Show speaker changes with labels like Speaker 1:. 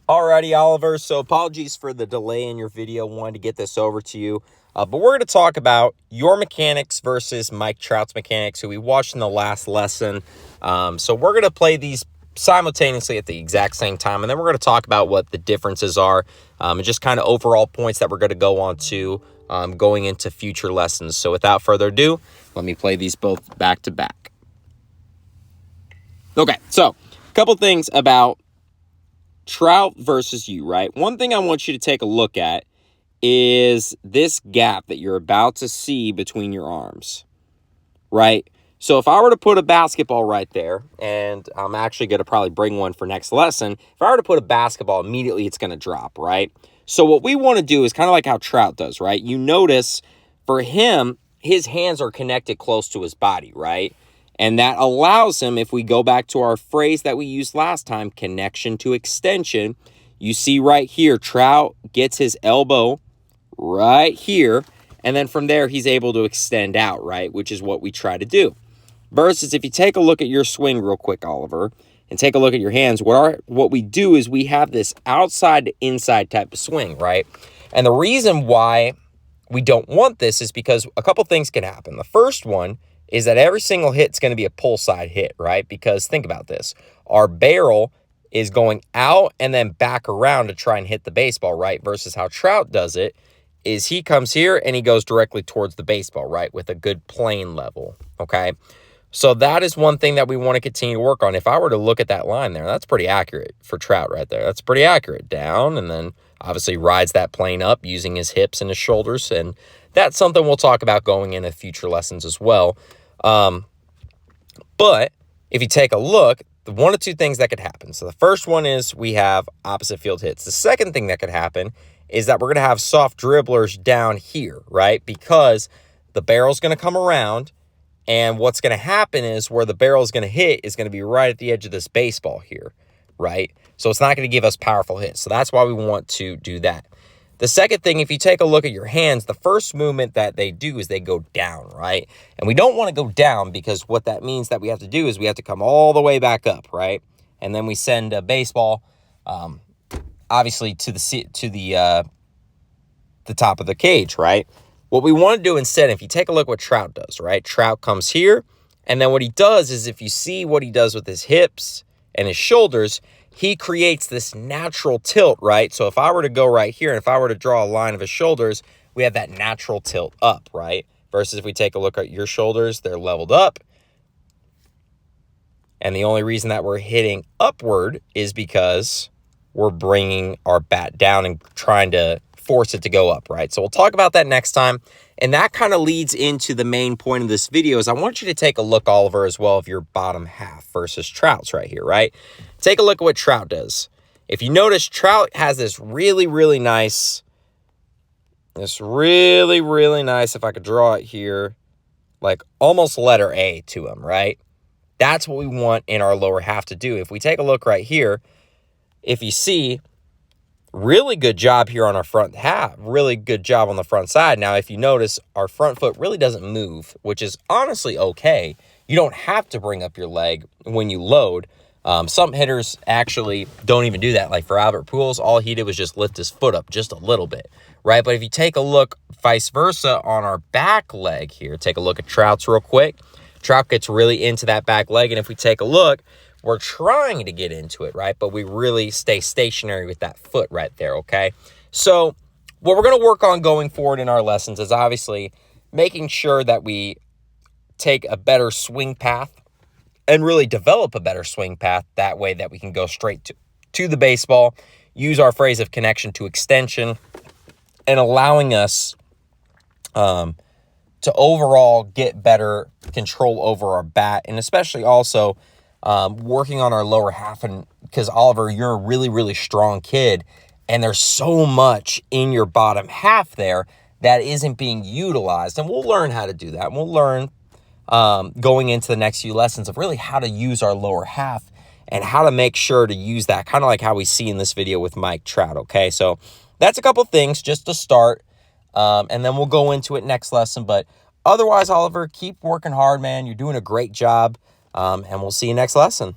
Speaker 1: Alrighty, Oliver. So apologies for the delay in your video. Wanted to get this over to you. But we're going to talk about your mechanics versus Mike Trout's mechanics, who we watched in the last lesson. So we're going to play these simultaneously at the exact same time. And then we're going to talk about what the differences are and just kind of overall points that we're going to go on to going into future lessons. So without further ado, let me play these both back to back. Okay, so a couple things about Trout versus you, right? One thing I want you to take a look at is this gap that you're about to see between your arms, right? So if I were to put a basketball right there, and I'm actually going to probably bring one for next lesson, if I were to put a basketball, immediately it's going to drop, right? So what we want to do is kind of like how Trout does, right? You notice for him, his hands are connected close to his body, right? And that allows him, if we go back to our phrase that we used last time, connection to extension, you see right here, Trout gets his elbow right here, and then from there, he's able to extend out, right, which is what we try to do. Versus if you take a look at your swing real quick, Oliver, and take a look at your hands, what we do is we have this outside to inside type of swing, right? And the reason why we don't want this is because a couple things can happen. The first one is that every single hit is going to be a pull side hit, right? Because think about this. Our barrel is going out and then back around to try and hit the baseball, right? Versus how Trout does it is he comes here and he goes directly towards the baseball, right? With a good plane level, okay? So that is one thing that we want to continue to work on. If I were to look at that line there, that's pretty accurate for Trout right there. That's pretty accurate. Down and then obviously rides that plane up using his hips and his shoulders. And that's something we'll talk about going into future lessons as well. But if you take a look, the one of two things that could happen. So the first one is we have opposite field hits. The second thing that could happen is that we're going to have soft dribblers down here, right? Because the barrel's going to come around, and what's going to happen is where the barrel is going to hit is going to be right at the edge of this baseball here, right? So it's not going to give us powerful hits. So that's why we want to do that. The second thing, if you take a look at your hands, the first movement that they do is they go down, right? And we don't want to go down because what that means that we have to do is we have to come all the way back up, right? And then we send a baseball, obviously, to the top of the cage, right? What we want to do instead, if you take a look what Trout does, right? Trout comes here, and then what he does is if you see what he does with his hips and his shoulders, he creates this natural tilt, right? So if I were to go right here, and if I were to draw a line of his shoulders, we have that natural tilt up, right? Versus if we take a look at your shoulders, they're leveled up. And the only reason that we're hitting upward is because we're bringing our bat down and trying to force it to go up, right? So we'll talk about that next time. And that kind of leads into the main point of this video is I want you to take a look, Oliver, as well, of your bottom half versus Trout's right here, right? Take a look at what Trout does. If you notice, Trout has this really, really nice, if I could draw it here, like almost letter A to him, right? That's what we want in our lower half to do. If we take a look right here, if you see, really good job here on our front half, really good job on the front side. Now, if you notice, our front foot really doesn't move, which is honestly okay. You don't have to bring up your leg when you load. Some hitters actually don't even do that. Like for Albert Pujols, all he did was just lift his foot up just a little bit, right? But if you take a look vice versa on our back leg here, take a look at Trout's real quick. Trout gets really into that back leg, and if we take a look, we're trying to get into it, right? But we really stay stationary with that foot right there, okay? So what we're going to work on going forward in our lessons is obviously making sure that we take a better swing path and really develop a better swing path that way that we can go straight to the baseball, use our phrase of connection to extension, and allowing us to overall get better control over our bat, and especially also working on our lower half. And because Oliver, you're a really, really strong kid, and there's so much in your bottom half there that isn't being utilized. And we'll learn how to do that. And we'll learn going into the next few lessons of really how to use our lower half and how to make sure to use that, kind of like how we see in this video with Mike Trout, okay? So that's a couple things just to start, and then we'll go into it next lesson. But otherwise, Oliver, keep working hard, man. You're doing a great job, and we'll see you next lesson.